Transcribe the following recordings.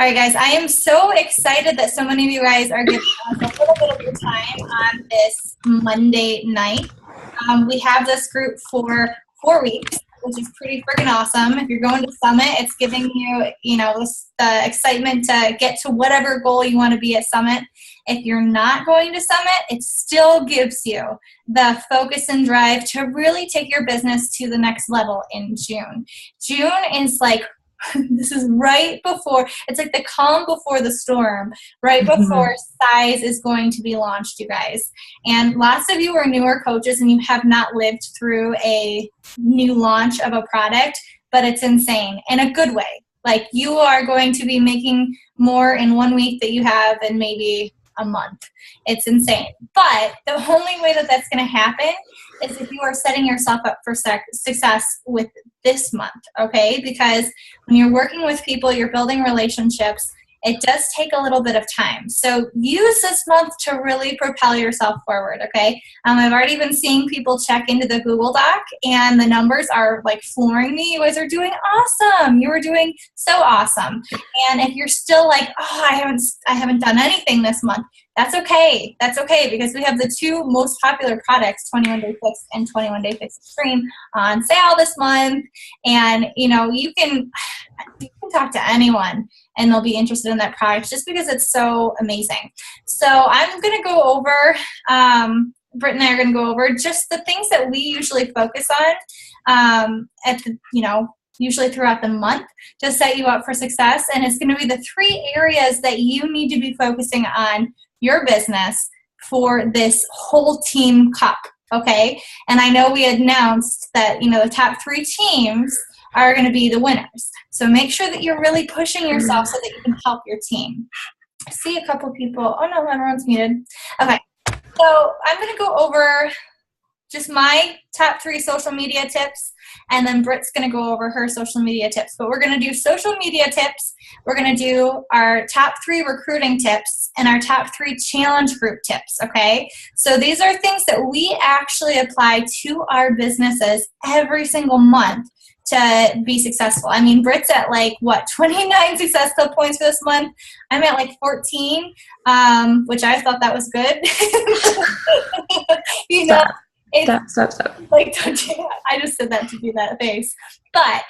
All right, guys, I am so excited that so many of you guys are giving us a little bit of your time on this Monday night. We have this group for 4 weeks, which is pretty freaking awesome. If you're going to Summit, it's giving you, the excitement to get to whatever goal you want to be at Summit. If you're not going to Summit, it still gives you the focus and drive to really take your business to the next level in June. June is like, this is right before, it's like the calm before the storm, right before Size is going to be launched, you guys. And lots of you are newer coaches and you have not lived through a new launch of a product, but it's insane in a good way. Like, you are going to be making more in 1 week that you have in maybe a month. It's insane. But the only way that that's going to happen is if you are setting yourself up for success with this month, okay? Because when you're working with people, you're building relationships, it does take a little bit of time. So use this month to really propel yourself forward, okay? I've already been seeing people check into the Google Doc, and the numbers are like flooring me. You guys are doing awesome. You are doing so awesome. And if you're still like, oh, I haven't done anything this month, that's okay. That's okay, because we have the two most popular products, 21 Day Fix and 21 Day Fix Extreme, on sale this month. And, you can talk to anyone and they'll be interested in that product just because it's so amazing. So I'm going to go over, Britt and I are going to go over just the things that we usually focus on usually throughout the month to set you up for success. And it's going to be the 3 areas that you need to be focusing on your business for this whole team cup, okay? And I know we announced that, the top 3 teams are going to be the winners. So make sure that you're really pushing yourself so that you can help your team. I see a couple people. Oh, no, everyone's muted. Okay. So I'm going to go over just my top 3 social media tips, and then Britt's going to go over her social media tips. But we're going to do social media tips, we're going to do our top 3 recruiting tips, and our top 3 challenge group tips, okay? So these are things that we actually apply to our businesses every single month to be successful. I mean, Britt's at 29 successful points for this month. I'm at 14, which I thought that was good. Stop. Don't do that. I just said that to do that face. But,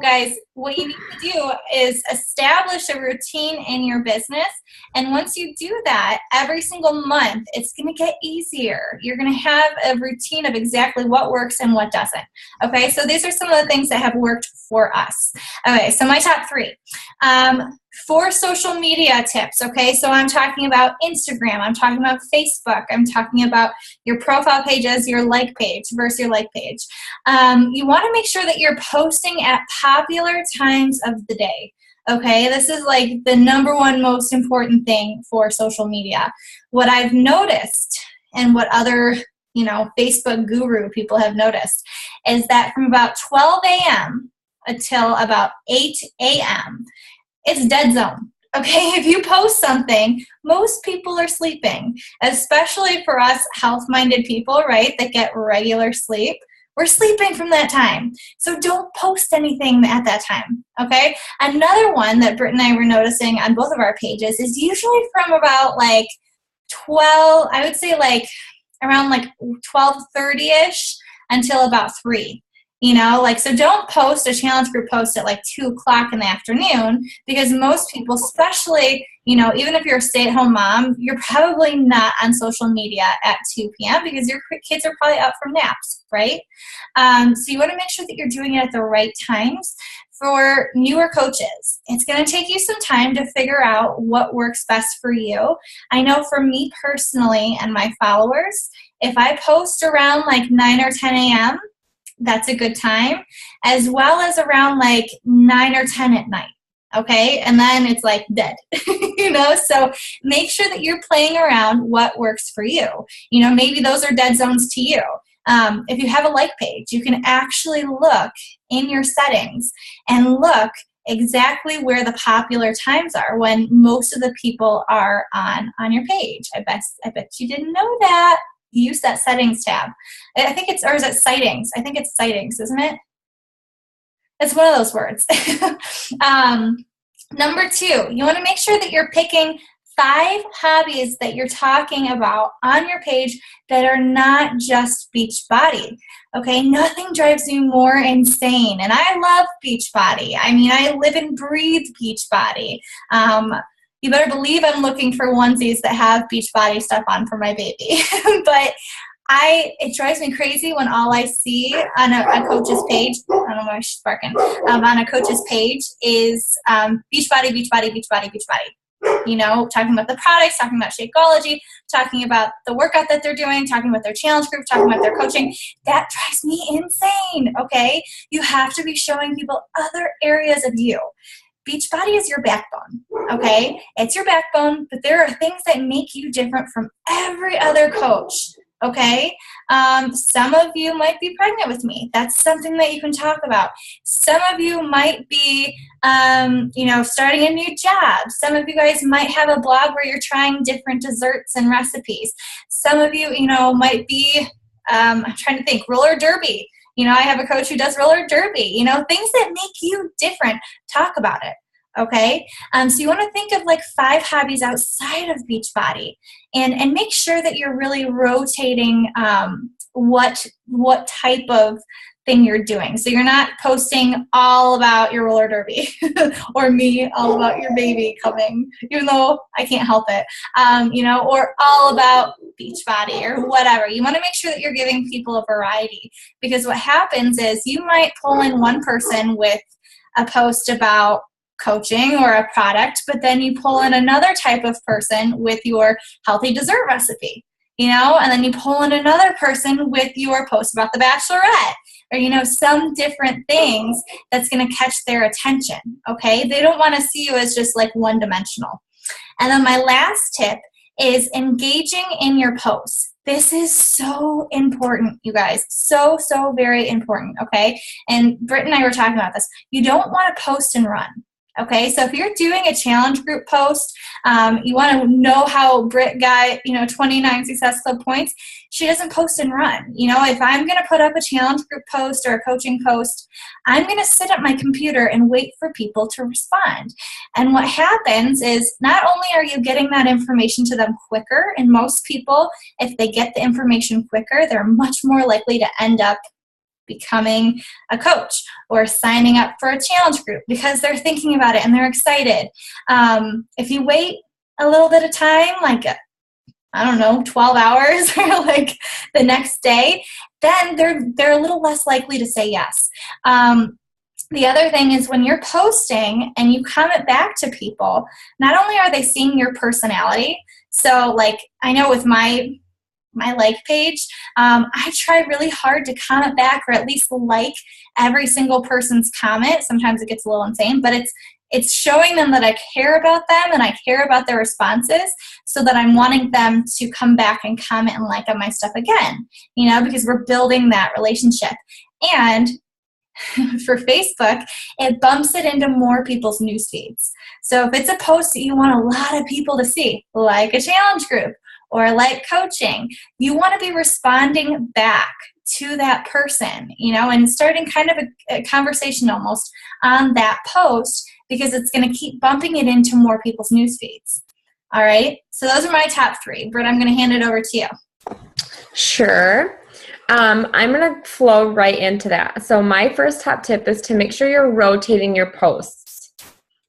guys, what you need to do is establish a routine in your business. And once you do that, every single month, it's going to get easier. You're going to have a routine of exactly what works and what doesn't. Okay, so these are some of the things that have worked for us. Okay, so my top 3. 4 social media tips, okay? So I'm talking about Instagram, I'm talking about Facebook, I'm talking about your profile pages, your like page versus your like page. You want to make sure that you're posting at popular times of the day, okay? This is the number one most important thing for social media. What I've noticed, and what other Facebook guru people have noticed, is that from about 12 a.m. until about 8 a.m., it's dead zone. Okay, if you post something, most people are sleeping, especially for us health-minded people, right, that get regular sleep. We're sleeping from that time. So don't post anything at that time, okay? Another one that Britt and I were noticing on both of our pages is usually from about 12, I would say around 12:30-ish until about 3. So don't post a challenge group post at 2 o'clock in the afternoon, because most people, especially, even if you're a stay-at-home mom, you're probably not on social media at 2 p.m. because your kids are probably up from naps, right? So you want to make sure that you're doing it at the right times. For newer coaches, it's going to take you some time to figure out what works best for you. I know for me personally and my followers, if I post around 9 or 10 a.m., that's a good time, as well as around 9 or 10 at night, okay? And then it's dead, So make sure that you're playing around what works for you. Maybe those are dead zones to you. If you have a like page, you can actually look in your settings and look exactly where the popular times are when most of the people are on your page. I bet you didn't know that. Use that settings tab. I think it's, or is it sightings? I think it's sightings, isn't it? It's one of those words. Number 2, you want to make sure that you're picking 5 hobbies that you're talking about on your page that are not just Beachbody. Okay, nothing drives you more insane. And I love Beachbody. I mean, I live and breathe Beachbody. You better believe I'm looking for onesies that have Beachbody stuff on for my baby. But it drives me crazy when all I see on a coach's page, I don't know why she's barking, on a coach's page is Beachbody, Beachbody, Beachbody, Beachbody. You know, talking about the products, talking about Shakeology, talking about the workout that they're doing, talking about their challenge group, talking about their coaching. That drives me insane, okay? You have to be showing people other areas of you. Beachbody is your backbone, okay? It's your backbone, but there are things that make you different from every other coach, okay? Some of you might be pregnant with me. That's something that you can talk about. Some of you might be, starting a new job. Some of you guys might have a blog where you're trying different desserts and recipes. Some of you, might be, I'm trying to think, roller derby. I have a coach who does roller derby, things that make you different. Talk about it. Okay. So you want to think of like 5 hobbies outside of Beachbody and make sure that you're really rotating, what type of thing you're doing. So you're not posting all about your roller derby or me all about your baby coming, even though I can't help it, or all about Beachbody or whatever. You want to make sure that you're giving people a variety, because what happens is you might pull in one person with a post about coaching or a product, but then you pull in another type of person with your healthy dessert recipe, and then you pull in another person with your post about the Bachelorette, or, some different things that's going to catch their attention, okay? They don't want to see you as just like one-dimensional. And then my last tip is engaging in your posts. This is so important, you guys. So, so very important, okay? And Britt and I were talking about this. You don't want to post and run. Okay, so if you're doing a challenge group post, you want to know how Britt got, 29 Success Club points. She doesn't post and run. If I'm going to put up a challenge group post or a coaching post, I'm going to sit at my computer and wait for people to respond. And what happens is not only are you getting that information to them quicker, and most people, if they get the information quicker, they're much more likely to end up becoming a coach or signing up for a challenge group because they're thinking about it and they're excited. If you wait a little bit of time, like, 12 hours or like the next day, then they're a little less likely to say yes. The other thing is when you're posting and you comment back to people, not only are they seeing your personality, so like I know with my like page, I try really hard to comment back or at least like every single person's comment. Sometimes it gets a little insane, but it's showing them that I care about them and I care about their responses so that I'm wanting them to come back and comment and like on my stuff again, because we're building that relationship. And for Facebook, it bumps it into more people's news feeds. So if it's a post that you want a lot of people to see, like a challenge group, or like coaching, you want to be responding back to that person, and starting kind of a conversation almost on that post because it's going to keep bumping it into more people's news feeds. All right. So those are my top 3. Britt, I'm going to hand it over to you. Sure. I'm going to flow right into that. So my first top tip is to make sure you're rotating your posts.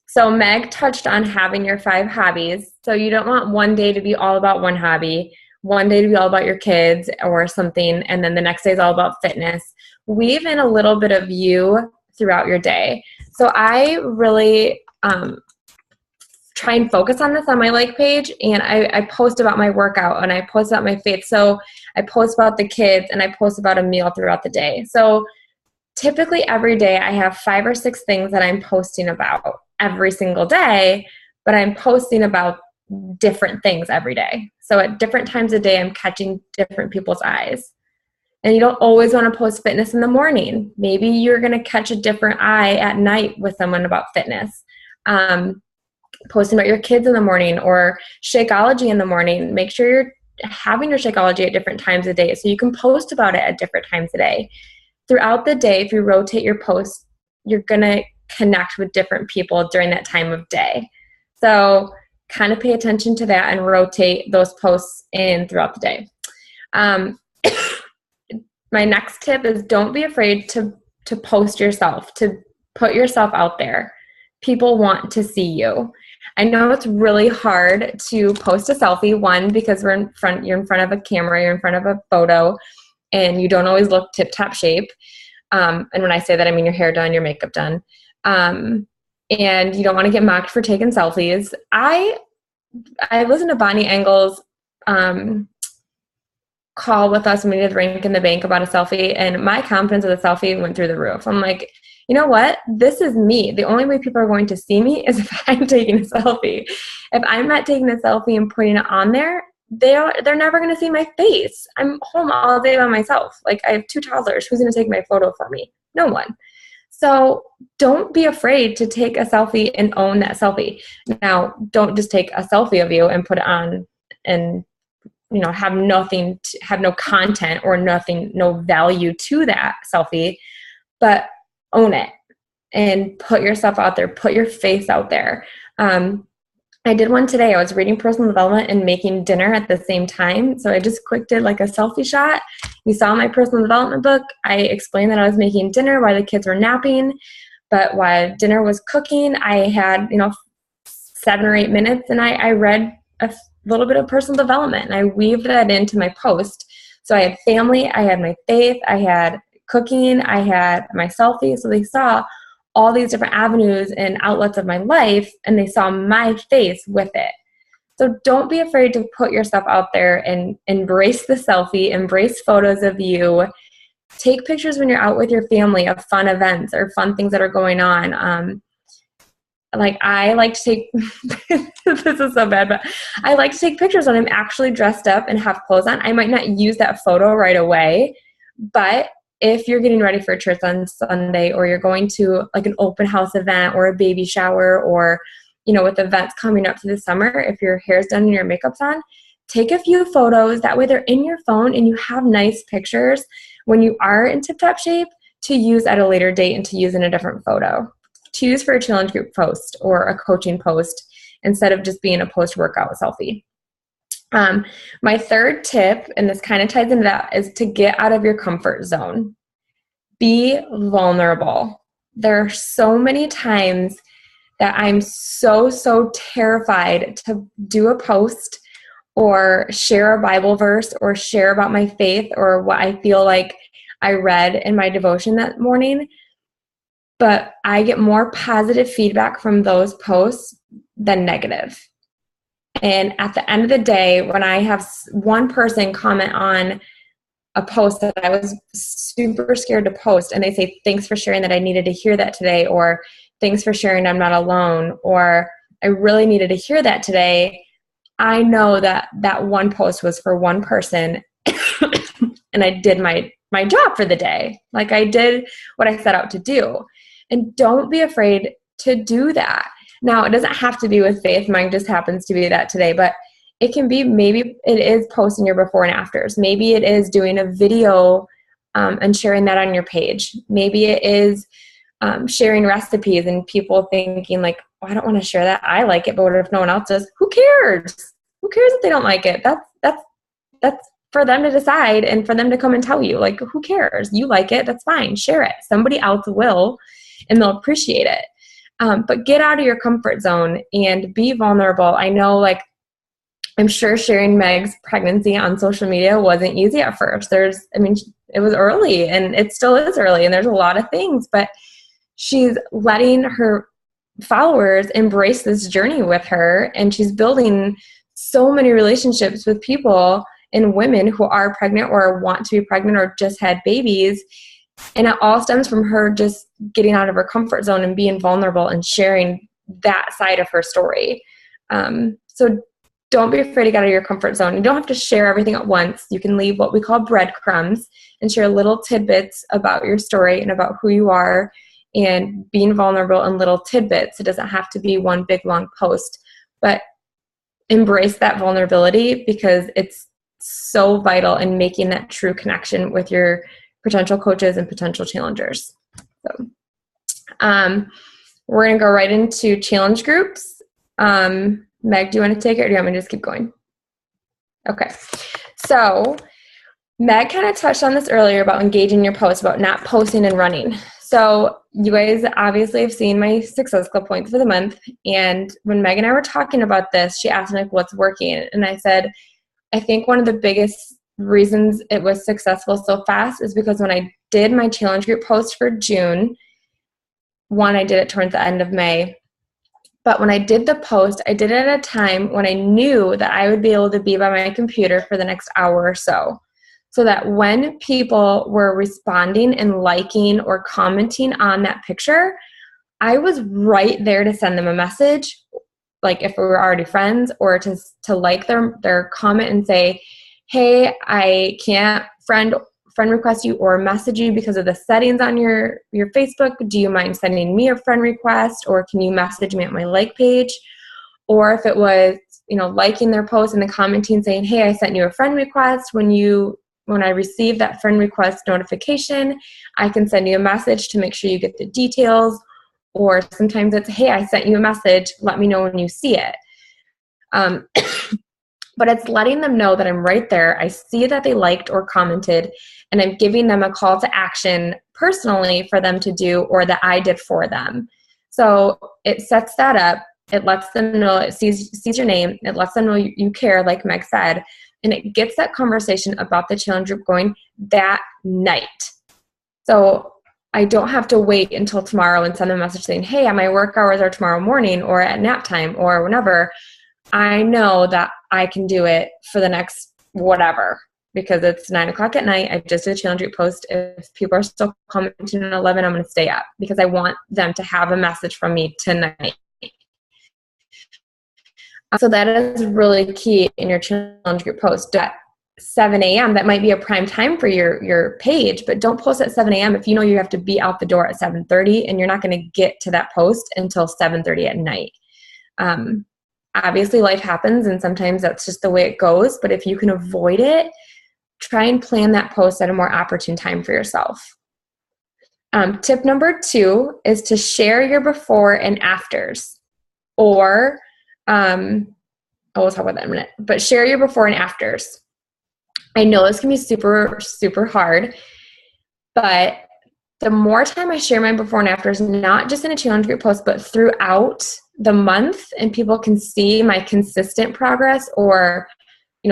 So Meg touched on having your 5 hobbies. So you don't want one day to be all about one hobby, one day to be all about your kids or something, and then the next day is all about fitness. Weave in a little bit of you throughout your day. So I really try and focus on this on my like page, and I post about my workout and I post about my faith. So I post about the kids and I post about a meal throughout the day. So typically every day I have 5 or 6 things that I'm posting about every single day, but I'm posting about different things every day. So at different times of day, I'm catching different people's eyes. And you don't always want to post fitness in the morning. Maybe you're going to catch a different eye at night with someone about fitness. Posting about your kids in the morning or Shakeology in the morning. Make sure you're having your Shakeology at different times of day so you can post about it at different times of day. Throughout the day, if you rotate your posts, you're going to connect with different people during that time of day. So kind of pay attention to that and rotate those posts in throughout the day. My next tip is don't be afraid to post yourself, to put yourself out there. People want to see you. I know it's really hard to post a selfie, one, because you're in front of a camera, you're in front of a photo, and you don't always look tip-top shape. And when I say that, I mean your hair done, your makeup done. And you don't want to get mocked for taking selfies. I listened to Bonnie Engel's call with us when we did Rank in the Bank about a selfie, and my confidence of the selfie went through the roof. I'm like, you know what? This is me. The only way people are going to see me is if I'm taking a selfie. If I'm not taking a selfie and putting it on there, they're never going to see my face. I'm home all day by myself. Like, I have 2 toddlers. Who's going to take my photo for me? No one. So don't be afraid to take a selfie and own that selfie. Now, don't just take a selfie of you and put it on and have no content or no value to that selfie, but own it and put yourself out there, put your face out there. I did one today. I was reading personal development and making dinner at the same time. So I just quick did like a selfie shot. You saw my personal development book. I explained that I was making dinner while the kids were napping, but while dinner was cooking, I had, 7 or 8 minutes, and I read a little bit of personal development, and I weaved that into my post. So I had family, I had my faith, I had cooking, I had my selfie. So they saw all these different avenues and outlets of my life, and they saw my face with it. So don't be afraid to put yourself out there and embrace the selfie, embrace photos of you. Take pictures when you're out with your family of fun events or fun things that are going on. I like to take, this is so bad, but I like to take pictures when I'm actually dressed up and have clothes on. I might not use that photo right away, but if you're getting ready for church on Sunday, or you're going to like an open house event or a baby shower, or, with events coming up through the summer, if your hair's done and your makeup's on, take a few photos. That way they're in your phone and you have nice pictures when you are in tip-top shape to use at a later date and to use in a different photo. To use for a challenge group post or a coaching post instead of just being a post-workout selfie. My third tip, and this kind of ties into that, is to get out of your comfort zone. Be vulnerable. There are so many times that I'm so terrified to do a post or share a Bible verse or share about my faith or what I feel like I read in my devotion that morning. But I get more positive feedback from those posts than negative. And at the end of the day, when I have one person comment on a post that I was super scared to post, and they say, thanks for sharing that, I needed to hear that today, or thanks for sharing I'm not alone, or I really needed to hear that today, I know that that one post was for one person and I did my job for the day. Like, I did what I set out to do. And don't be afraid to do that. Now, it doesn't have to be with faith. Mine just happens to be that today, but it can be, maybe it is posting your before and afters. Maybe it is doing a video and sharing that on your page. Maybe it is sharing recipes and people thinking like, oh, I don't want to share that. I like it, but what if no one else does? Who cares? Who cares if they don't like it? That's for them to decide and for them to come and tell you. Like, who cares? You like it, that's fine. Share it. Somebody else will, and they'll appreciate it. But get out of your comfort zone and be vulnerable. I know, I'm sure sharing Meg's pregnancy on social media wasn't easy at first. It was early, and it still is early, and there's a lot of things, but she's letting her followers embrace this journey with her, and she's building so many relationships with people and women who are pregnant or want to be pregnant or just had babies. And it all stems from her just getting out of her comfort zone and being vulnerable and sharing that side of her story. So don't be afraid to get out of your comfort zone. You don't have to share everything at once. You can leave what we call breadcrumbs and share little tidbits about your story and about who you are, and being vulnerable in little tidbits. It doesn't have to be one big long post, but embrace that vulnerability because it's so vital in making that true connection with your potential coaches and potential challengers. So, we're going to go right into challenge groups. Meg, do you want to take it or do you want me to just keep going? Okay. So Meg kind of touched on this earlier about engaging your posts, about not posting and running. So you guys obviously have seen my Success Club points for the month. And when Meg and I were talking about this, she asked me, like, what's working? And I said, I think one of the biggest reasons it was successful so fast is because when I did my challenge group post for June, one, I did it towards the end of May. But when I did the post, I did it at a time when I knew that I would be able to be by my computer for the next hour or so. So that when people were responding and liking or commenting on that picture, I was right there to send them a message, like if we were already friends, or to like their comment and say, hey, I can't friend request you or message you because of the settings on your Facebook. Do you mind sending me a friend request, or can you message me at my like page? Or if it was, liking their post and then commenting saying, hey, I sent you a friend request. When I receive that friend request notification, I can send you a message to make sure you get the details. Or sometimes it's, hey, I sent you a message. Let me know when you see it. But it's letting them know that I'm right there. I see that they liked or commented, and I'm giving them a call to action personally for them to do, or that I did for them. So it sets that up. It lets them know, it sees your name. It lets them know you care, like Meg said, and it gets that conversation about the challenge group going that night. So I don't have to wait until tomorrow and send them a message saying, hey, my work hours are tomorrow morning or at nap time or whenever. I know that I can do it for the next whatever, because it's 9:00 at night. I just did a challenge group post. If people are still commenting at 11, I'm going to stay up because I want them to have a message from me tonight. So that is really key in your challenge group post. At 7 a.m., that might be a prime time for your page, but don't post at 7 a.m. if you know you have to be out the door at 7:30 and you're not going to get to that post until 7:30 at night. Obviously, life happens, and sometimes that's just the way it goes. But if you can avoid it, try and plan that post at a more opportune time for yourself. Tip number 2 is to share your before and afters. Or, we'll talk about that in a minute. But share your before and afters. I know this can be super, super hard, but the more time I share my before and afters, not just in a challenge group post, but throughout the month, and people can see my consistent progress, or,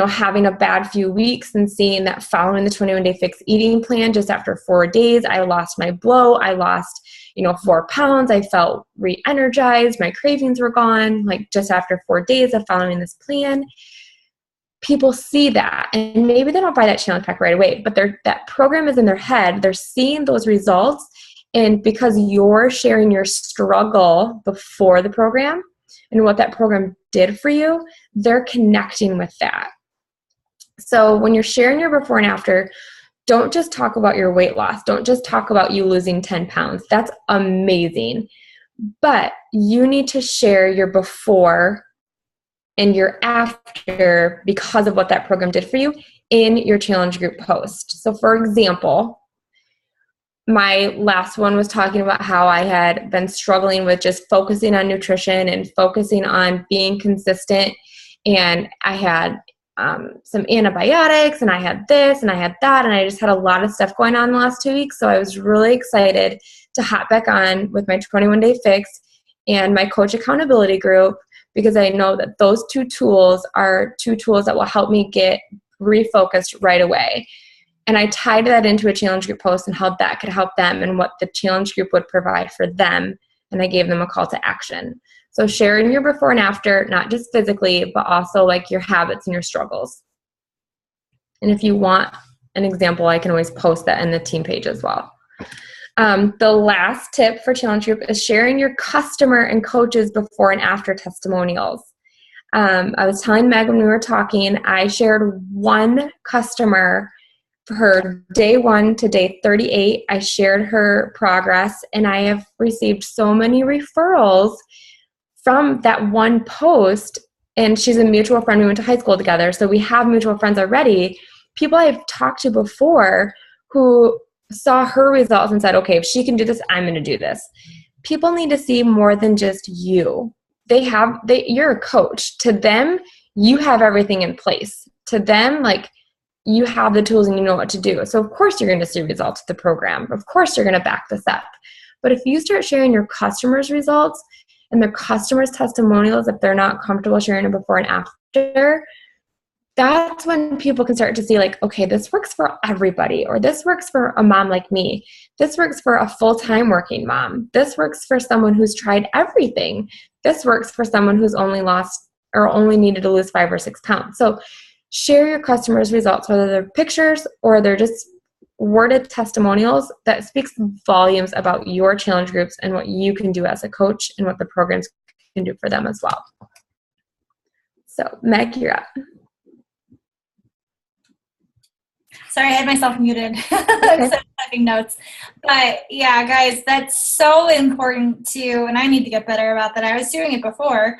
having a bad few weeks and seeing that following the 21-day fixed eating plan, just after 4 days, I lost my bloat. I lost, 4 pounds. I felt re-energized. My cravings were gone, like just after 4 days of following this plan. People see that, and maybe they don't buy that challenge pack right away, but that program is in their head. They're seeing those results, and because you're sharing your struggle before the program and what that program did for you, they're connecting with that. So when you're sharing your before and after, don't just talk about your weight loss. Don't just talk about you losing 10 pounds. That's amazing. But you need to share your before and your after because of what that program did for you in your challenge group post. So for example, my last one was talking about how I had been struggling with just focusing on nutrition and focusing on being consistent. And I had some antibiotics, and I had this and I had that, and I just had a lot of stuff going on the last 2 weeks. So I was really excited to hop back on with my 21-day fix and my coach accountability group, because I know that those 2 tools are 2 tools that will help me get refocused right away. And I tied that into a challenge group post and how that could help them and what the challenge group would provide for them. And I gave them a call to action. So sharing your before and after, not just physically, but also like your habits and your struggles. And if you want an example, I can always post that in the team page as well. The last tip for challenge group is sharing your customer and coaches before and after testimonials. I was telling Meg when we were talking, I shared one customer for her day 1 to day 38. I shared her progress, and I have received so many referrals from that one post. And she's a mutual friend. We went to high school together, so we have mutual friends already. People I've talked to before who saw her results and said, okay, if she can do this, I'm going to do this. people need to see more than just you. You're a coach. To them, you have everything in place. To them, like, you have the tools and you know what to do. So of course you're going to see results of the program. Of course you're going to back this up. But if you start sharing your customers' results and their customers' testimonials, if they're not comfortable sharing it before and after, that's when people can start to see, like, okay, this works for everybody, or this works for a mom like me. This works for a full-time working mom. This works for someone who's tried everything. This works for someone who's only lost or only needed to lose 5 or 6 pounds. So share your customers' results, whether they're pictures or they're just worded testimonials. That speaks volumes about your challenge groups and what you can do as a coach and what the programs can do for them as well. So Meg, you're up. Sorry, I had myself muted. I'm so typing notes. But yeah, guys, that's so important too. And I need to get better about that. I was doing it before,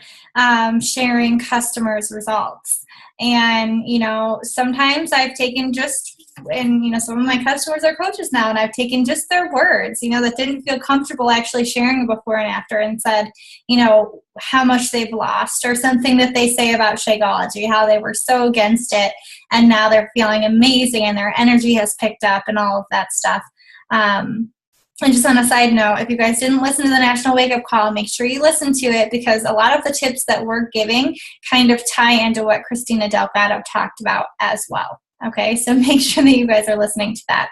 sharing customers' results. And, you know, sometimes I've taken some of my customers are coaches now, and I've taken just their words, you know, that didn't feel comfortable actually sharing before and after, and said, you know, how much they've lost, or something that they say about Shakeology, how they were so against it, and now they're feeling amazing and their energy has picked up and all of that stuff. And just on a side note, if you guys didn't listen to the National Wake Up Call, make sure you listen to it, because a lot of the tips that we're giving kind of tie into what Christina Delgado talked about as well. Okay, so make sure that you guys are listening to that.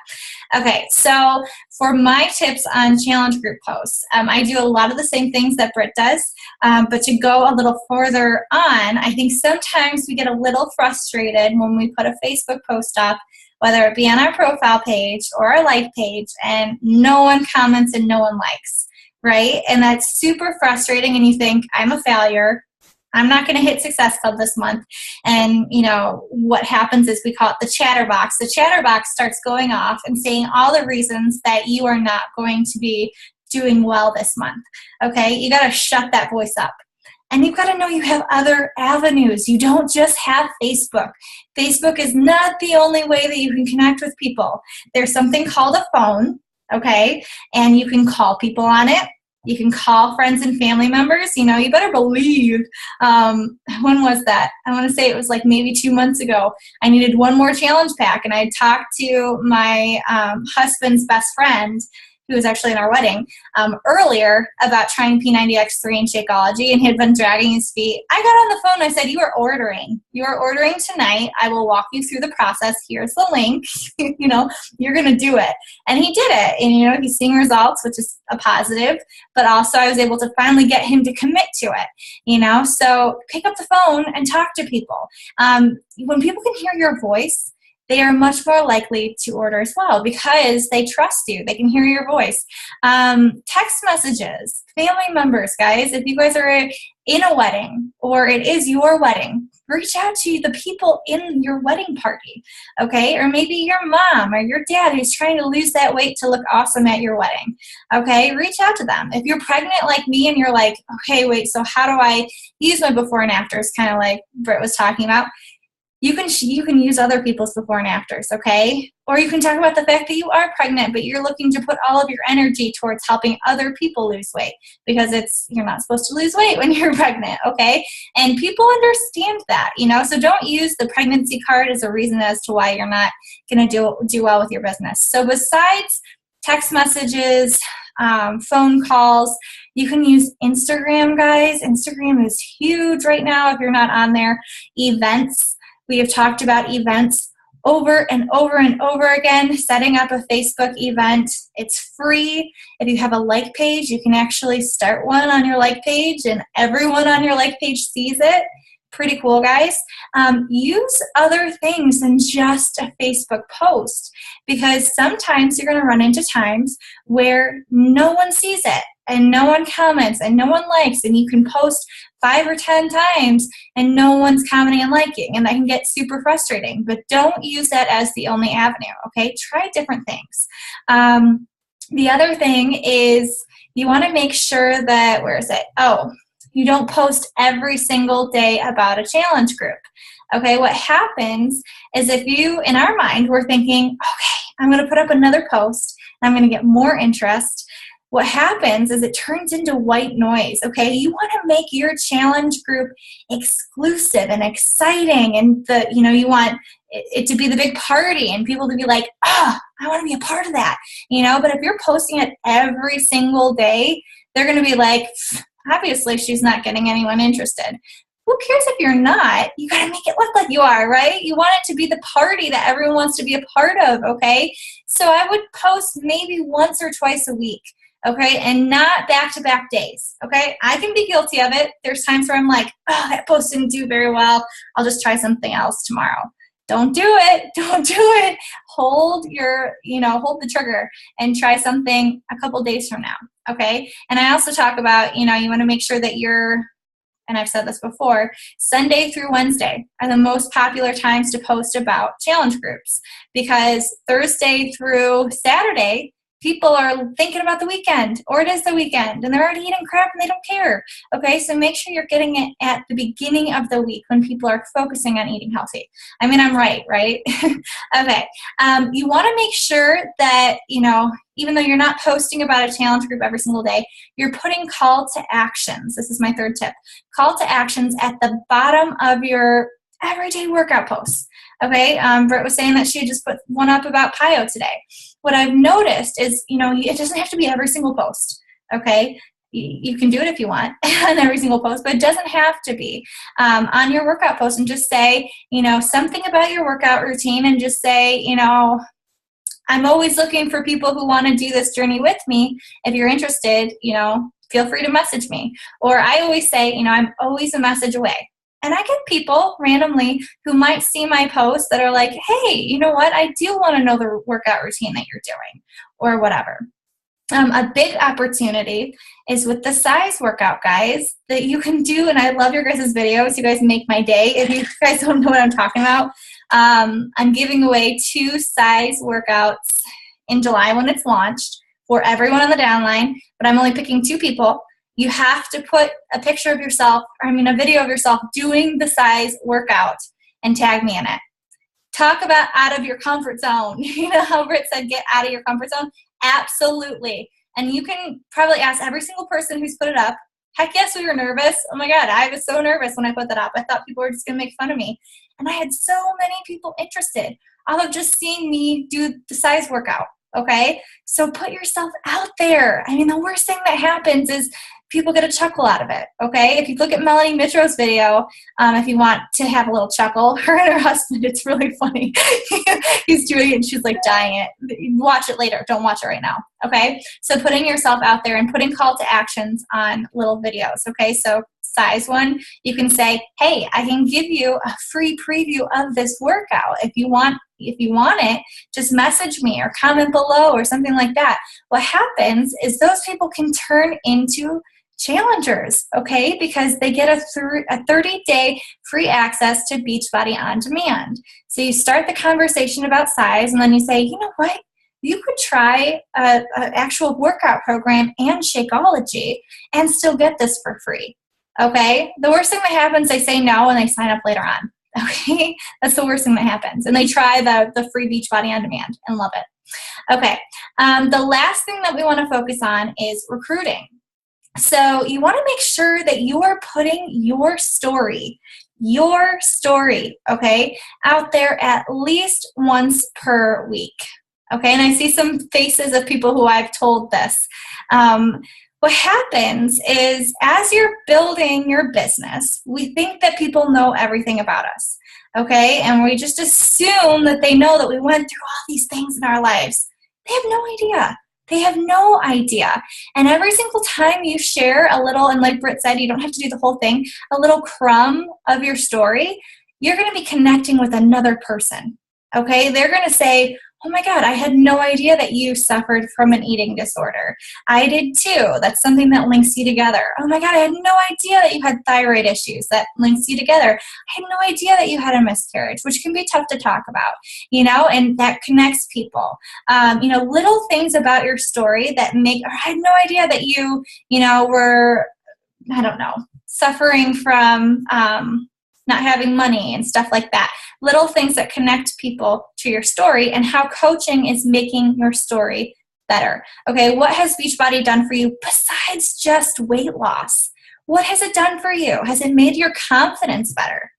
Okay, so for my tips on challenge group posts, I do a lot of the same things that Britt does, but to go a little further on, I think sometimes we get a little frustrated when we put a Facebook post up, whether it be on our profile page or our like page, and no one comments and no one likes, right? And that's super frustrating, and you think, I'm a failure. I'm not going to hit Success Club this month. And, you know, what happens is we call it the chatterbox. The chatterbox starts going off and saying all the reasons that you are not going to be doing well this month. Okay? You got to shut that voice up. And you've got to know you have other avenues. You don't just have Facebook. Facebook is not the only way that you can connect with people. There's something called a phone, okay? And you can call people on it. You can call friends and family members. You know, you better believe, when was that? I want to say it was like maybe 2 months ago. I needed one more challenge pack, and I talked to my husband's best friend, who was actually in our wedding, earlier about trying P90X3 and Shakeology, and he had been dragging his feet. I got on the phone. I said, you are ordering tonight. I will walk you through the process. Here's the link. You know, you're going to do it. And he did it. And, you know, he's seeing results, which is a positive, but also I was able to finally get him to commit to it, you know? So pick up the phone and talk to people. When people can hear your voice, they are much more likely to order as well, because they trust you. They can hear your voice. Text messages, family members, guys. If you guys are in a wedding, or it is your wedding, reach out to the people in your wedding party, okay? Or maybe your mom or your dad who's trying to lose that weight to look awesome at your wedding, okay? Reach out to them. If you're pregnant like me and you're like, okay, wait, so how do I use my before and afters, kind of like Britt was talking about, you can use other people's before and afters, okay? Or you can talk about the fact that you are pregnant, but you're looking to put all of your energy towards helping other people lose weight, because you're not supposed to lose weight when you're pregnant, okay? And people understand that, you know? So don't use the pregnancy card as a reason as to why you're not going to do well with your business. So besides text messages, phone calls, you can use Instagram, guys. Instagram is huge right now if you're not on there. Events. We have talked about events over and over and over again. Setting up a Facebook event. It's free. If you have a like page, you can actually start one on your like page, and everyone on your like page sees it. Pretty cool, guys. Use other things than just a Facebook post, because sometimes you're going to run into times where no one sees it, and no one comments, and no one likes, and you can post 5 or 10 times and no one's commenting and liking, and that can get super frustrating. But don't use that as the only avenue, okay? Try different things. The other thing is you want to make sure that, you don't post every single day about a challenge group. Okay, what happens is if you, in our mind, we're thinking, okay, I'm going to put up another post, and I'm going to get more interest. what happens is it turns into white noise, okay? You want to make your challenge group exclusive and exciting, and you want it to be the big party and people to be like, I want to be a part of that, But if you're posting it every single day, they're going to be like, obviously she's not getting anyone interested. Who cares if you're not? You got to make it look like you are, right? You want it to be the party that everyone wants to be a part of, okay? So I would post maybe once or twice a week, okay? And not back-to-back days, okay? I can be guilty of it. There's times where I'm like, that post didn't do very well. I'll just try something else tomorrow. Don't do it. Don't do it. Hold the trigger and try something a couple days from now, okay? And I also talk about, you want to make sure that and I've said this before, Sunday through Wednesday are the most popular times to post about challenge groups, because Thursday through Saturday, people are thinking about the weekend, or it is the weekend, and they're already eating crap and they don't care. Okay, so make sure you're getting it at the beginning of the week when people are focusing on eating healthy. I mean, I'm right? Okay. You want to make sure that, even though you're not posting about a challenge group every single day, you're putting call to actions. This is my third tip. Call to actions at the bottom of your everyday workout posts. Okay, Britt was saying that she just put one up about PIO today. What I've noticed is, it doesn't have to be every single post, okay? You can do it if you want on every single post, but it doesn't have to be on your workout post, and just say, something about your workout routine, and just say, I'm always looking for people who want to do this journey with me. If you're interested, feel free to message me. Or I always say, I'm always a message away. And I get people randomly who might see my post that are like, hey, you know what? I do want to know the workout routine that you're doing, or whatever. A big opportunity is with the size workout, guys, that you can do. And I love your guys' videos. You guys make my day. If you guys don't know what I'm talking about, I'm giving away 2 size workouts in July when it's launched for everyone on the downline, but I'm only picking 2 people. You have to put a picture of yourself, a video of yourself doing the size workout and tag me in it. Talk about out of your comfort zone. How Britt said, get out of your comfort zone. Absolutely. And you can probably ask every single person who's put it up, heck yes, we were nervous. Oh my God, I was so nervous when I put that up. I thought people were just going to make fun of me. And I had so many people interested out of just seeing me do the size workout. Okay, so put yourself out there. The worst thing that happens is people get a chuckle out of it. Okay, if you look at Melanie Mitro's video, if you want to have a little chuckle, her and her husband, it's really funny. He's doing it and she's like dying it. Watch it later. Don't watch it right now. Okay, so putting yourself out there and putting call to actions on little videos. Okay, so size one, you can say, hey, I can give you a free preview of this workout. If you want it, just message me or comment below or something like that. What happens is those people can turn into challengers, okay, because they get a 30-day free access to Beachbody on demand. So you start the conversation about size, and then you say, you know what? You could try an actual workout program and Shakeology and still get this for free. Okay, the worst thing that happens, they say no and they sign up later on. Okay, that's the worst thing that happens. And they try the free Beachbody on demand and love it. Okay, the last thing that we want to focus on is recruiting. So you want to make sure that you are putting your story, okay, out there at least once per week. Okay, and I see some faces of people who I've told this. What happens is, as you're building your business, we think that people know everything about us, okay? And we just assume that they know that we went through all these things in our lives. They have no idea. They have no idea. And every single time you share a little, and like Britt said, you don't have to do the whole thing, a little crumb of your story, you're going to be connecting with another person, okay? They're going to say, oh my God, I had no idea that you suffered from an eating disorder. I did too. That's something that links you together. Oh my God, I had no idea that you had thyroid issues. That links you together. I had no idea that you had a miscarriage, which can be tough to talk about, and that connects people. Little things about your story that I had no idea that you, were, I don't know, suffering from not having money and stuff like that. Little things that connect people to your story, and how coaching is making your story better. Okay, what has Beachbody done for you besides just weight loss? What has it done for you? Has it made your confidence better?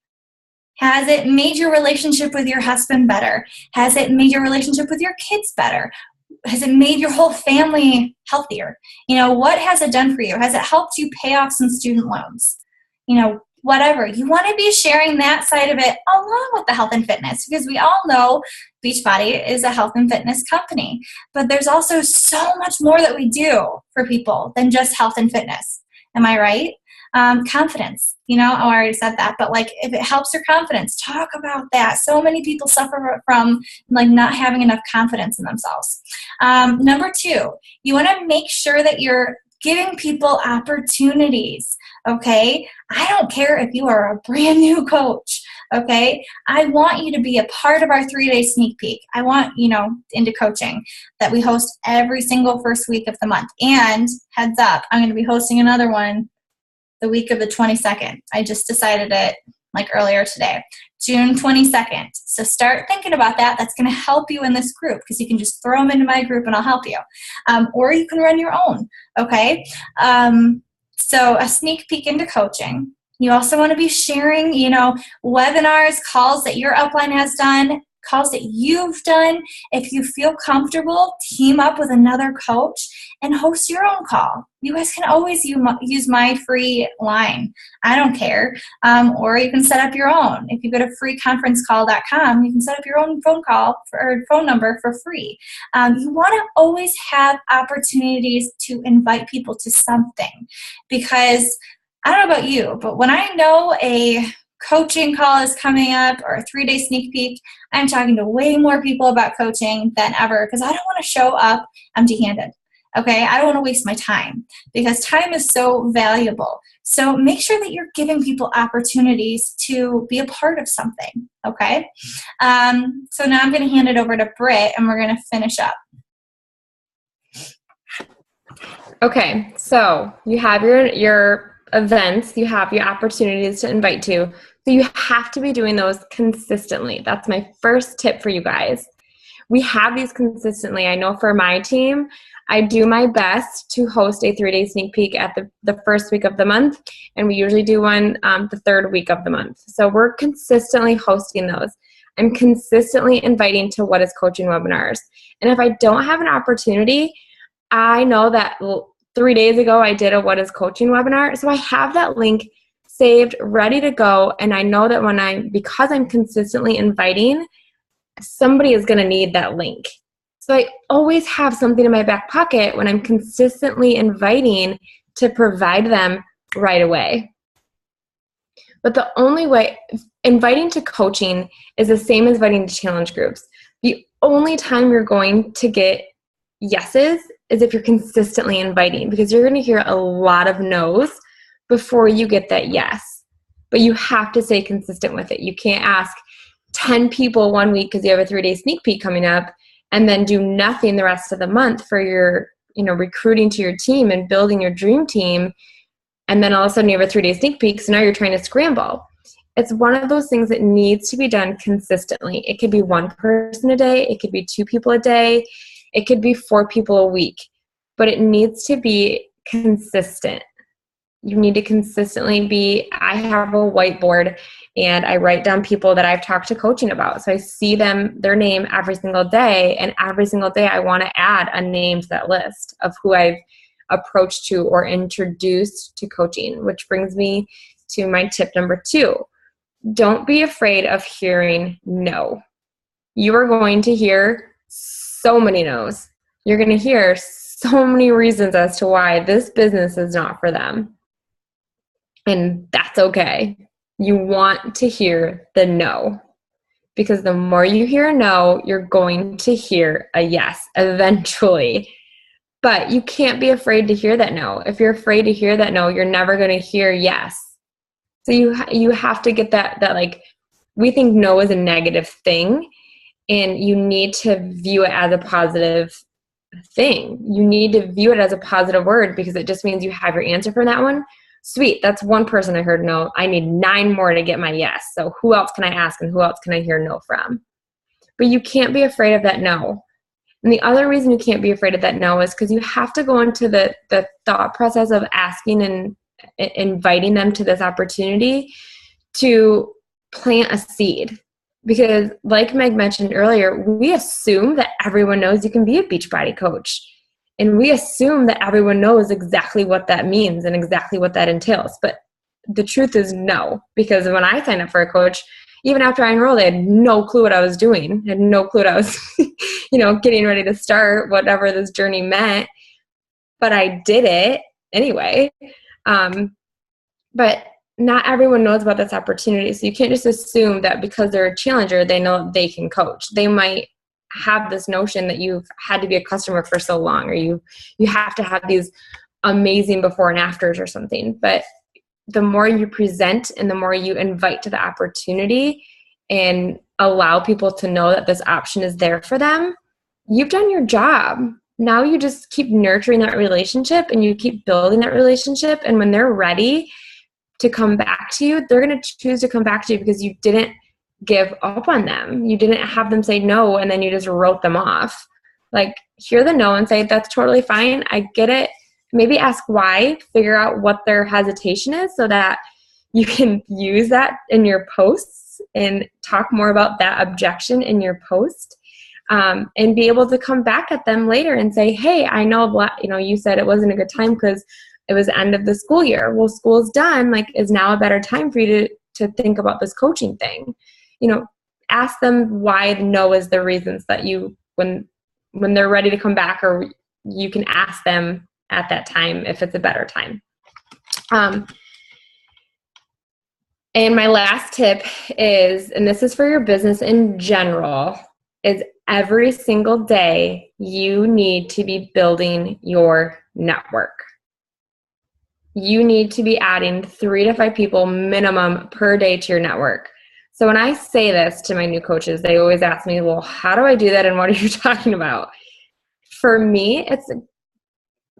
Has it made your relationship with your husband better? Has it made your relationship with your kids better? Has it made your whole family healthier? What has it done for you? Has it helped you pay off some student loans? Whatever. You want to be sharing that side of it along with the health and fitness, because we all know Beachbody is a health and fitness company, but there's also so much more that we do for people than just health and fitness. Am I right? Confidence, I already said that, but if it helps your confidence, talk about that. So many people suffer from not having enough confidence in themselves. Number 2, you want to make sure that you're giving people opportunities. Okay. I don't care if you are a brand new coach. Okay. I want you to be a part of our 3-day sneak peek. I want, into coaching that we host every single first week of the month. And heads up, I'm going to be hosting another one the week of the 22nd. I just decided it earlier today, June 22nd. So start thinking about that. That's going to help you in this group, because you can just throw them into my group and I'll help you. Or you can run your own. Okay. So a sneak peek into coaching. You also want to be sharing, webinars, calls that your upline has done, calls that you've done. If you feel comfortable, team up with another coach and host your own call. You guys can always use my free line. I don't care. Or you can set up your own. If you go to freeconferencecall.com, you can set up your own phone call or phone number for free. You want to always have opportunities to invite people to something, because I don't know about you, but when I know a coaching call is coming up or a 3-day sneak peek, I'm talking to way more people about coaching than ever, because I don't want to show up empty-handed. Okay, I don't want to waste my time, because time is so valuable. So make sure that you're giving people opportunities to be a part of something. Okay, so now I'm going to hand it over to Britt, and we're going to finish up. Okay, so you have your events, you have your opportunities to invite to. So you have to be doing those consistently. That's my first tip for you guys. We have these consistently. I know for my team, I do my best to host a 3-day sneak peek at the first week of the month, and we usually do one the third week of the month. So we're consistently hosting those. I'm consistently inviting to What is Coaching webinars. And if I don't have an opportunity, I know that 3 days ago I did a What is Coaching webinar, so I have that link saved, ready to go, and I know that because I'm consistently inviting, somebody is going to need that link. So I always have something in my back pocket when I'm consistently inviting to provide them right away. But the only way, inviting to coaching is the same as inviting to challenge groups. The only time you're going to get yeses is if you're consistently inviting, because you're going to hear a lot of no's before you get that yes. But you have to stay consistent with it. You can't ask 10 people one week because you have a 3-day sneak peek coming up and then do nothing the rest of the month for your, recruiting to your team and building your dream team. And then all of a sudden you have a 3-day sneak peek, so now you're trying to scramble. It's one of those things that needs to be done consistently. It could be 1 person a day. It could be 2 people a day. It could be 4 people a week. But it needs to be consistent. You need to consistently I have a whiteboard and I write down people that I've talked to coaching about. So I see their name every single day, and every single day I want to add a name to that list of who I've approached to or introduced to coaching, which brings me to my tip number 2. Don't be afraid of hearing no. You are going to hear so many no's. You're going to hear so many reasons as to why this business is not for them. And that's okay. You want to hear the no, because the more you hear a no, you're going to hear a yes eventually. But you can't be afraid to hear that no. If you're afraid to hear that no, you're never going to hear yes. So you have to get that we think no is a negative thing, and you need to view it as a positive thing. You need to view it as a positive word, because it just means you have your answer for that one. Sweet, that's 1 person I heard no. I need 9 more to get my yes. So who else can I ask, and who else can I hear no from? But you can't be afraid of that no. And the other reason you can't be afraid of that no is because you have to go into the thought process of asking and inviting them to this opportunity to plant a seed. Because like Meg mentioned earlier, we assume that everyone knows you can be a Beachbody coach. And we assume that everyone knows exactly what that means and exactly what that entails. But the truth is no, because when I signed up for a coach, even after I enrolled, I had no clue what I was doing. I had no clue what I was, getting ready to start, whatever this journey meant. But I did it anyway. But not everyone knows about this opportunity. So you can't just assume that because they're a challenger, they know they can coach. They might have this notion that you've had to be a customer for so long, or you have to have these amazing before and afters or something. But the more you present and the more you invite to the opportunity and allow people to know that this option is there for them, you've done your job. Now you just keep nurturing that relationship and you keep building that relationship. And when they're ready to come back to you, they're going to choose to come back to you because you didn't give up on them. You didn't have them say no and then you just wrote them off. Like, hear the no and say, that's totally fine. I get it. Maybe ask why, figure out what their hesitation is so that you can use that in your posts and talk more about that objection in your post, and be able to come back at them later and say, hey, I know, you said it wasn't a good time because it was the end of the school year. Well, school's done. Like, is now a better time for you to think about this coaching thing? Ask them why the no is the reasons that when they're ready to come back, or you can ask them at that time if it's a better time. And my last tip is, and this is for your business in general, is every single day you need to be building your network. You need to be adding 3 to 5 people minimum per day to your network. So when I say this to my new coaches, they always ask me, well, how do I do that and what are you talking about? For me, it's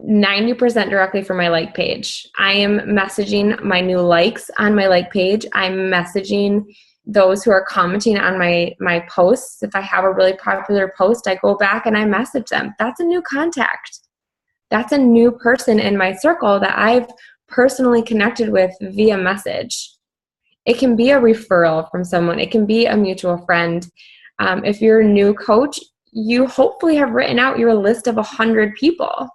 90% directly from my like page. I am messaging my new likes on my like page. I'm messaging those who are commenting on my posts. If I have a really popular post, I go back and I message them. That's a new contact. That's a new person in my circle that I've personally connected with via message. It can be a referral from someone. It can be a mutual friend. If you're a new coach, you hopefully have written out your list of 100 people.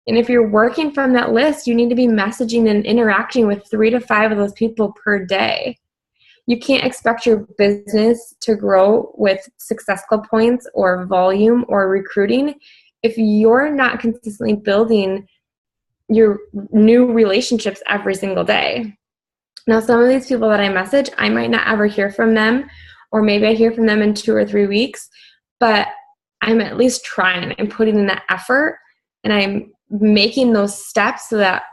And if you're working from that list, you need to be messaging and interacting with 3 to 5 of those people per day. You can't expect your business to grow with Success Club points or volume or recruiting if you're not consistently building your new relationships every single day. Now, some of these people that I message, I might not ever hear from them, or maybe I hear from them in 2 or 3 weeks, but I'm at least trying. I'm putting in that effort, and I'm making those steps so that,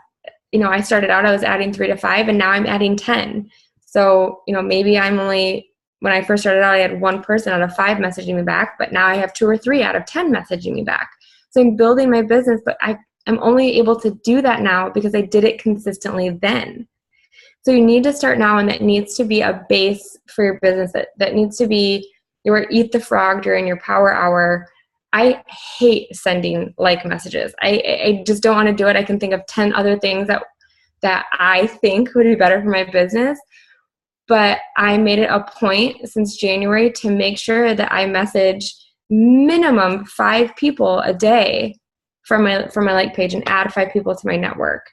I started out, I was adding 3 to 5, and now I'm adding 10. So, maybe when I first started out, I had 1 person out of 5 messaging me back, but now I have 2 or 3 out of 10 messaging me back. So I'm building my business, but I'm only able to do that now because I did it consistently then. So you need to start now, and that needs to be a base for your business. That needs to be your eat the frog during your power hour. I hate sending like messages. I just don't want to do it. I can think of 10 other things that I think would be better for my business. But I made it a point since January to make sure that I message minimum 5 people a day from my like page and add 5 people to my network.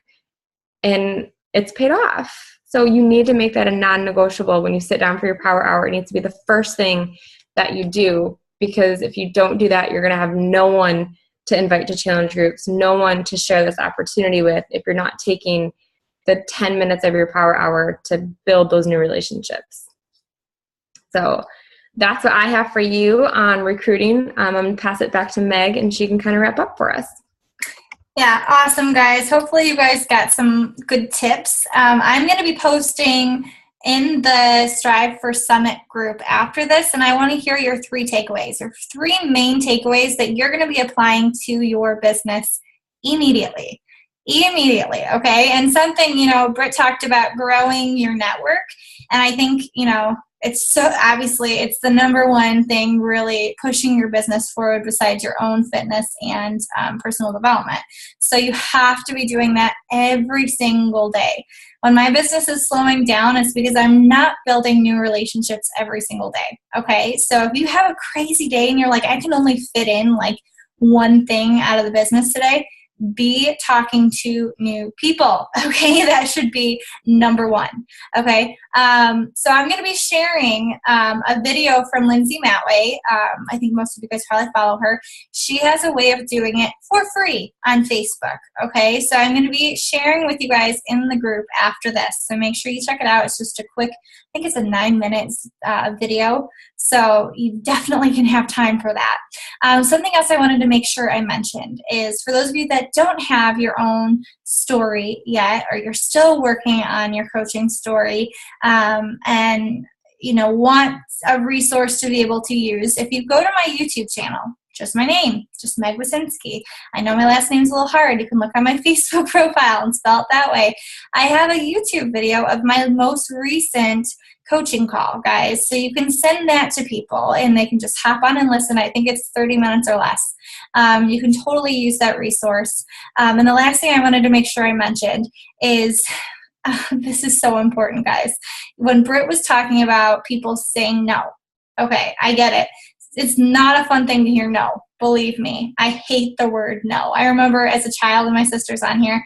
And it's paid off. So you need to make that a non-negotiable when you sit down for your power hour. It needs to be the first thing that you do, because if you don't do that, you're going to have no one to invite to challenge groups, no one to share this opportunity with if you're not taking the 10 minutes of your power hour to build those new relationships. So that's what I have for you on recruiting. I'm going to pass it back to Meg, and she can kind of wrap up for us. Yeah, awesome, guys. Hopefully you guys got some good tips. I'm going to be posting in the Strive for Summit group after this, and I want to hear your 3 takeaways, or 3 main takeaways that you're going to be applying to your business immediately. immediately, okay? And something, you know, Britt talked about growing your network. And I think, you know, it's so obviously it's the number one thing really pushing your business forward besides your own fitness and personal development. So you have to be doing that every single day. When my business is slowing down, it's because I'm not building new relationships every single day. Okay. So if you have a crazy day and you're like, I can only fit in like one thing out of the business today, be talking to new people. Okay. That should be number one. Okay. So I'm going to be sharing a video from Lindsay Matway. I think most of you guys probably follow her. She has a way of doing it for free on Facebook. Okay. So I'm going to be sharing with you guys in the group after this. So make sure you check it out. It's just a quick, I think it's a 9 minutes video. So you definitely can have time for that. Something else I wanted to make sure I mentioned is for those of you that don't have your own story yet, or you're still working on your coaching story, and you know want a resource to be able to use, if you go to my YouTube channel, just my name, just Meg Wiczynski. I know my last name's a little hard. You can look on my Facebook profile and spell it that way. I have a YouTube video of my most recent coaching call, guys. So you can send that to people and they can just hop on and listen. I think it's 30 minutes or less. You can totally use that resource. And the last thing I wanted to make sure I mentioned is this is so important, guys. When Britt was talking about people saying no, okay, I get it. It's not a fun thing to hear no. Believe me, I hate the word no. I remember as a child, and my sister's on here,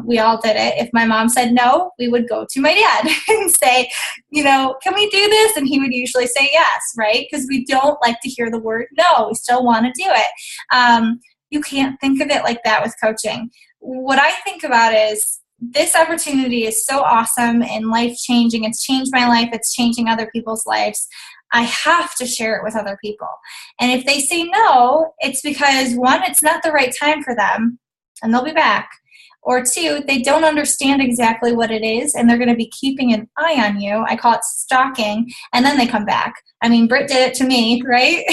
we all did it. If my mom said no, we would go to my dad and say, you know, can we do this? And he would usually say yes, right? Because we don't like to hear the word no. We still want to do it. You can't think of it like that with coaching. What I think about is this opportunity is so awesome and life-changing. It's changed my life. It's changing other people's lives. I have to share it with other people. And if they say no, it's because, one, it's not the right time for them, and they'll be back. Or two, they don't understand exactly what it is, and they're going to be keeping an eye on you. I call it stalking, and then they come back. I mean, Britt did it to me, right?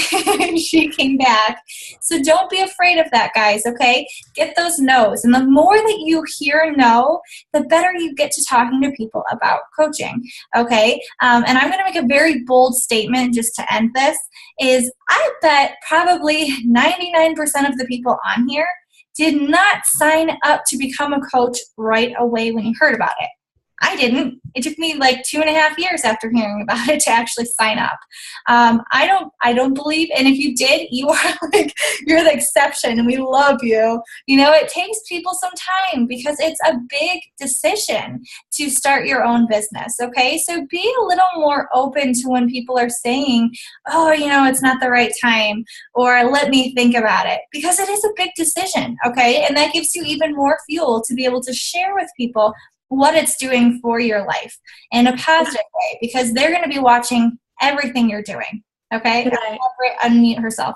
She came back. So don't be afraid of that, guys, okay? Get those no's. And the more that you hear no, the better you get to talking to people about coaching, okay? And I'm going to make a very bold statement just to end this, is I bet probably 99% of the people on here did not sign up to become a coach right away when you heard about it. I didn't. It took me like 2.5 years after hearing about it to actually sign up. I don't believe, and if you did, you are like, you're the exception and we love you. You know, it takes people some time because it's a big decision to start your own business, okay? So be a little more open to when people are saying, oh, you know, it's not the right time, or let me think about it, because it is a big decision, okay? And that gives you even more fuel to be able to share with people what it's doing for your life in a positive way, because they're going to be watching everything you're doing. Okay. Unmute herself.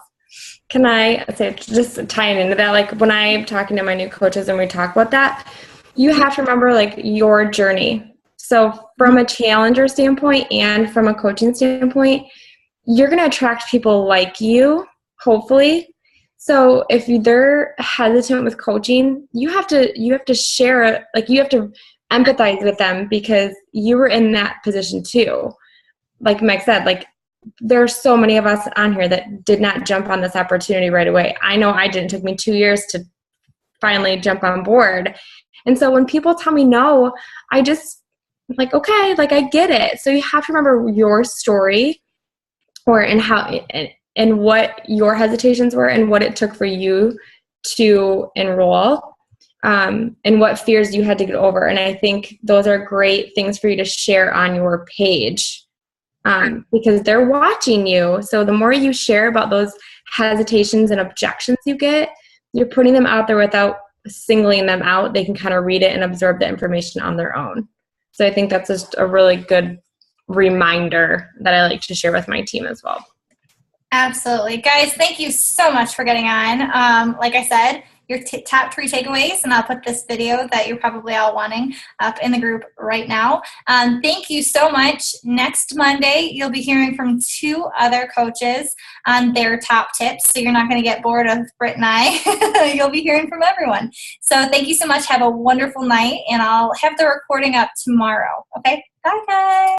Can I say, just tying into that, like when I'm talking to my new coaches and we talk about that, you have to remember like your journey. So from a challenger standpoint and from a coaching standpoint, you're going to attract people like you, hopefully. So if they're hesitant with coaching, you have to share it. Like you have to empathize with them because you were in that position too. Like Meg said, like there are so many of us on here that did not jump on this opportunity right away. I know I didn't. It took me 2 years to finally jump on board. And so when people tell me no, I just like, okay, like I get it. So you have to remember your story and what your hesitations were and what it took for you to enroll. And what fears you had to get over. And I think those are great things for you to share on your page because they're watching you. So the more you share about those hesitations and objections you get, you're putting them out there without singling them out. They can kind of read it and absorb the information on their own. So I think that's just a really good reminder that I like to share with my team as well. Absolutely. Guys, thank you so much for getting on. Like I said, your top 3 takeaways, and I'll put this video that you're probably all wanting up in the group right now. Thank you so much. Next Monday, you'll be hearing from 2 other coaches on their top tips, so you're not going to get bored of Britt and I. You'll be hearing from everyone. So thank you so much. Have a wonderful night, and I'll have the recording up tomorrow. Okay? Bye, guys.